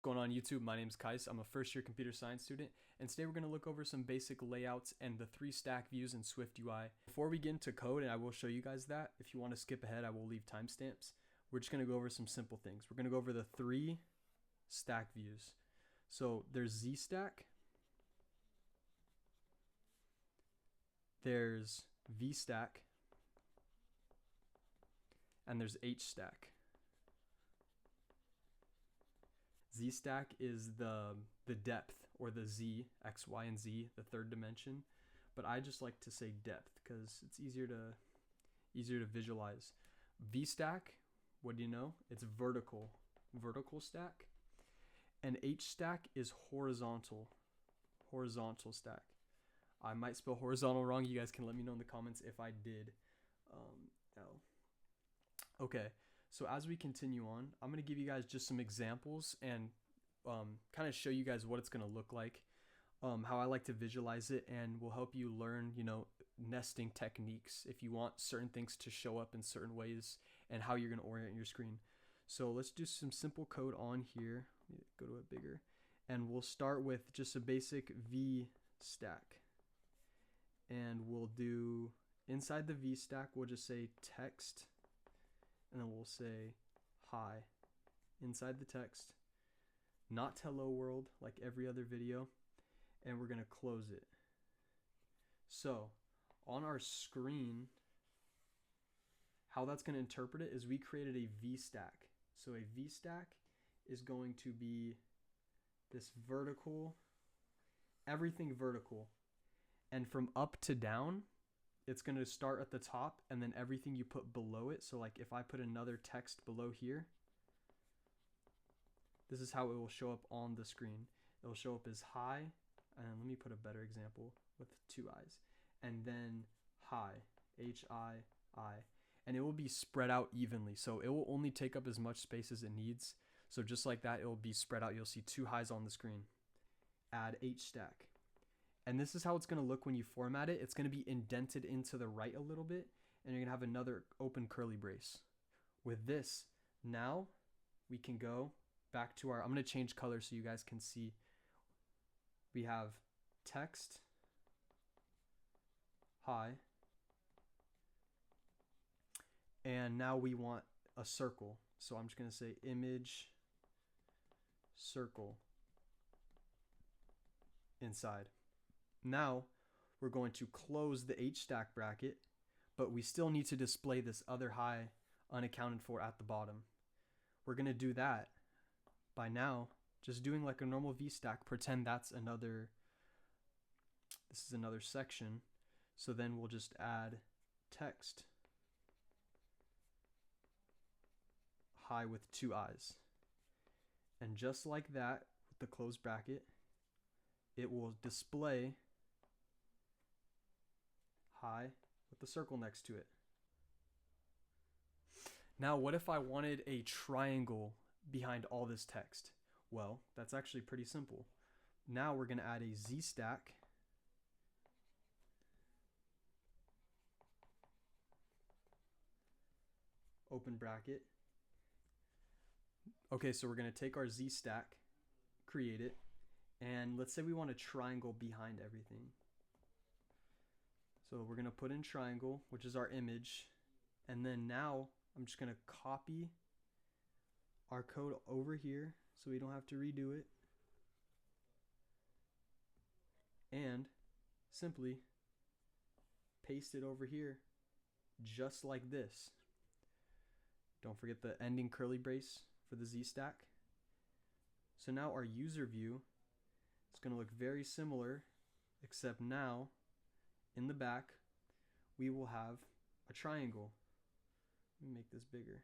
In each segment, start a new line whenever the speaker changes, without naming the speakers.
Going on YouTube, my name is Kais. I'm a first year computer science student, and today we're going to look over some basic layouts and the 3 stack views in SwiftUI. Before we get into code, and I will show you guys that, if you want to skip ahead, I will leave timestamps. We're just going to go over some simple things. We're going to go over the 3 stack views. So there's ZStack, there's VStack, and there's HStack. ZStack is the depth, or the Z, X, Y, and Z, the third dimension. But I just like to say depth because it's easier to visualize. VStack, what do you know? It's vertical stack. And HStack is horizontal stack. I might spell horizontal wrong. You guys can let me know in the comments if I did. Okay. So as we continue on, I'm going to give you guys just some examples and kind of show you guys what it's going to look like, how I like to visualize it, and will help you learn, nesting techniques if you want certain things to show up in certain ways and how you're going to orient your screen. So let's do some simple code on here. Let me go to it bigger. And we'll start with just a basic VStack. And we'll do, inside the VStack, we'll just say text. And then we'll say hi inside the text, not hello world like every other video, and we're going to close it. So on our screen, how that's going to interpret it is we created a VStack. So a VStack is going to be this vertical, everything vertical, and from up to down, it's going to start at the top and then everything you put below it. So like if I put another text below here, this is how it will show up on the screen. It will show up as hi, and let me put a better example with 2 eyes, and then hi, H-I-I, and it will be spread out evenly. So it will only take up as much space as it needs. So just like that, it will be spread out. You'll see 2 highs on the screen. Add HStack. And this is how it's going to look when you format it. It's going to be indented into the right a little bit, and you're going to have another open curly brace. With this, now we can go back to our, I'm going to change color so you guys can see. We have text, hi, and now we want a circle. So I'm just going to say image circle inside. Now we're going to close the HStack bracket, but we still need to display this other high unaccounted for at the bottom. We're going to do that by now just doing like a normal VStack. Pretend that's another, this is another section. So then we'll just add text high with 2 eyes. And just like that, with the closed bracket, it will display hi with the circle next to it. Now, what if I wanted a triangle behind all this text? Well, that's actually pretty simple. Now we're going to add a ZStack. Open bracket. Okay, so we're going to take our ZStack, create it, and let's say we want a triangle behind everything. So we're going to put in triangle, which is our image. And then now I'm just going to copy our code over here so we don't have to redo it. And simply paste it over here just like this. Don't forget the ending curly brace for the ZStack. So now our user view is going to look very similar, except now in the back, we will have a triangle. Let me make this bigger.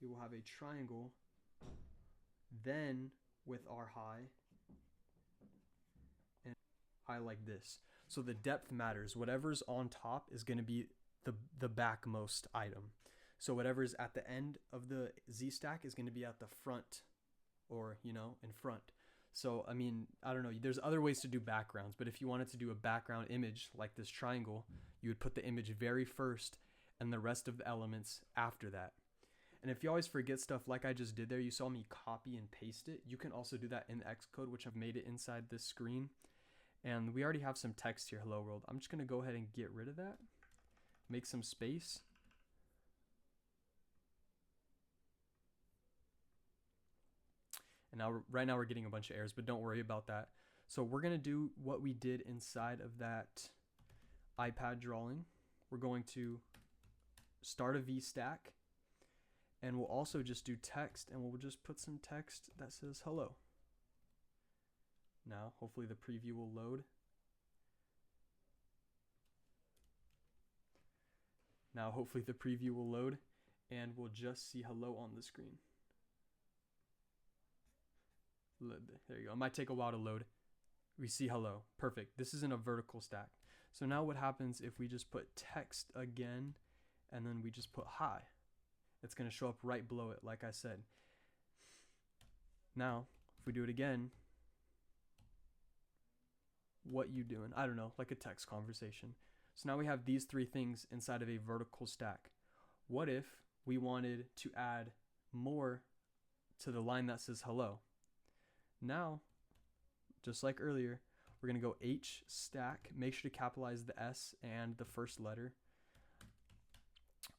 We will have a triangle, then with our high, and high like this. So the depth matters. Whatever's on top is going to be the backmost item. So whatever's at the end of the ZStack is going to be at the front, or, in front. So, I mean, I don't know, there's other ways to do backgrounds, but if you wanted to do a background image like this triangle, you would put the image very first and the rest of the elements after that. And if you always forget stuff like I just did there, you saw me copy and paste it. You can also do that in Xcode, which I've made it inside this screen. And we already have some text here, hello world. I'm just gonna go ahead and get rid of that. Make some space. And now, right now we're getting a bunch of errors, but don't worry about that. So we're gonna do what we did inside of that iPad drawing. We're going to start a VStack, and we'll also just do text, and we'll just put some text that says hello. Now, hopefully the preview will load. Now, hopefully the preview will load, and we'll just see hello on the screen. There you go. It might take a while to load. We see hello. Perfect. This is in a vertical stack. So now what happens if we just put text again, and then we just put hi? It's going to show up right below it, like I said. Now, if we do it again, what you doing? I don't know, like a text conversation. So now we have these three things inside of a vertical stack. What if we wanted to add more to the line that says hello? Now, just like earlier, we're going to go HStack. Make sure to capitalize the S and the first letter.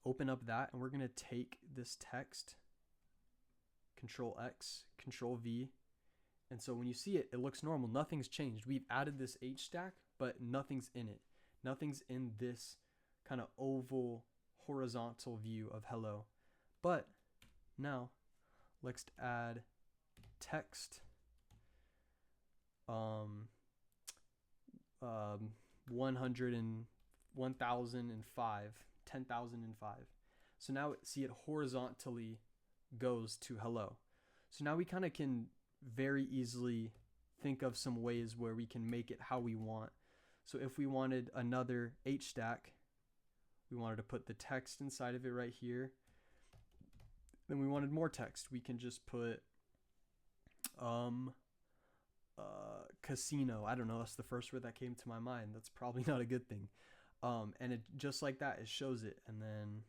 Open up that, and we're going to take this text, Control X, Control V. And so when you see it, it looks normal. Nothing's changed. We've added this HStack, but nothing's in it. Nothing's in this kind of oval, horizontal view of hello. But now, let's add text. 10,005. So now see it horizontally goes to hello. So now we kind of can very easily think of some ways where we can make it how we want. So if we wanted another HStack, we wanted to put the text inside of it right here. Then we wanted more text. We can just put casino. I don't know. That's the first word that came to my mind. That's probably not a good thing. And it just like that, it shows it. And then,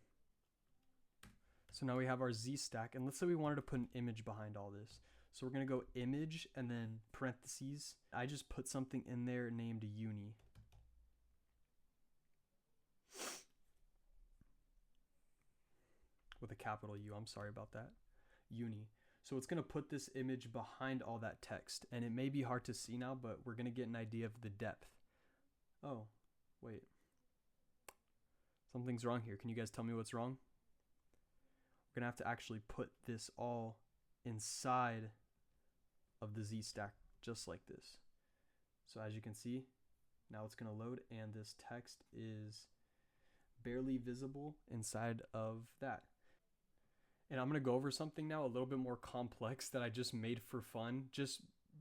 so now we have our ZStack. And let's say we wanted to put an image behind all this. So we're going to go image and then parentheses. I just put something in there named uni. With a capital U. I'm sorry about that. Uni. So it's going to put this image behind all that text. And it may be hard to see now, but we're going to get an idea of the depth. Oh, wait. Something's wrong here. Can you guys tell me what's wrong? We're going to have to actually put this all inside of the ZStack, just like this. So as you can see, now it's going to load, and this text is barely visible inside of that. And I'm going to go over something now a little bit more complex that I just made for fun.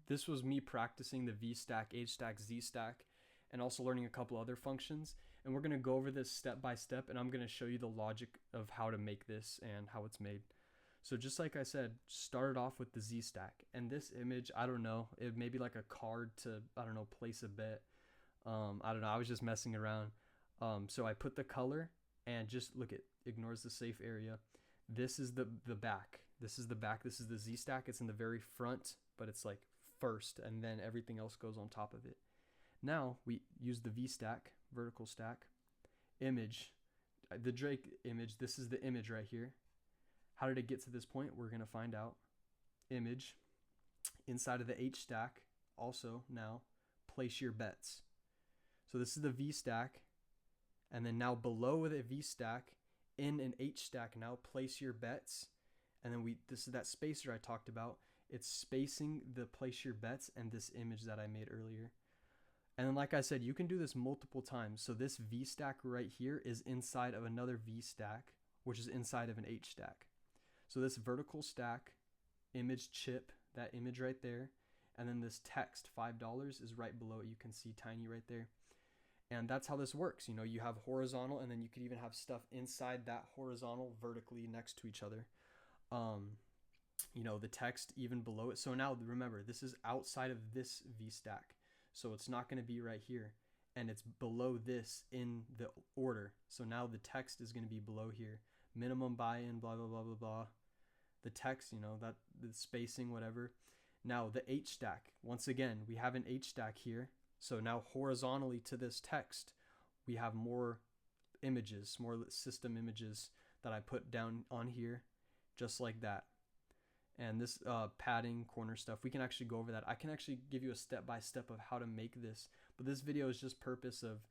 This was me practicing the VStack, HStack, ZStack, and also learning a couple other functions. And we're going to go over this step by step, and I'm going to show you the logic of how to make this and how it's made. So just like I said, started off with the ZStack. And this image, I don't know, it may be like a card to, I don't know, place a bet. I don't know, I was just messing around. So I put the color, and just look, it ignores the safe area. This is the back. This is the back. This is the ZStack. It's in the very front, but it's like first, and then everything else goes on top of it. Now we use the VStack, vertical stack, image, the Drake image. This is the image right here. How did it get to this point? We're going to find out. Image. Inside of the HStack, also now, place your bets. So this is the VStack, and then now below the VStack, in an HStack, now place your bets. And then this is that spacer I talked about. It's spacing the place your bets and this image that I made earlier. And then like I said, you can do this multiple times. So this VStack right here is inside of another VStack, which is inside of an HStack. So this vertical stack, image chip, that image right there, and then this text, $5, is right below it. You can see tiny right there. And that's how this works. You know, you have horizontal, and then you could even have stuff inside that horizontal vertically next to each other. You know, the text even below it. So now remember, this is outside of this VStack. So it's not going to be right here. And it's below this in the order. So now the text is going to be below here. minimum buy-in, blah, blah, blah, blah, blah. The text, that the spacing, whatever. Now the HStack, once again, we have an HStack here. So now horizontally to this text, we have more images, more system images that I put down on here, just like that. And this padding, corner stuff, we can actually go over that. I can actually give you a step-by-step of how to make this, but this video is just purpose of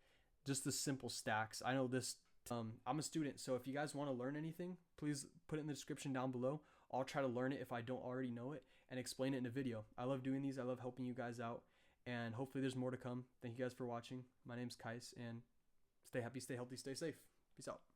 just the simple stacks. I know this, I'm a student, so if you guys want to learn anything, please put it in the description down below. I'll try to learn it if I don't already know it and explain it in a video. I love doing these. I love helping you guys out, and hopefully there's more to come. Thank you guys for watching. My name's Kais, and stay happy, stay healthy, stay safe. Peace out.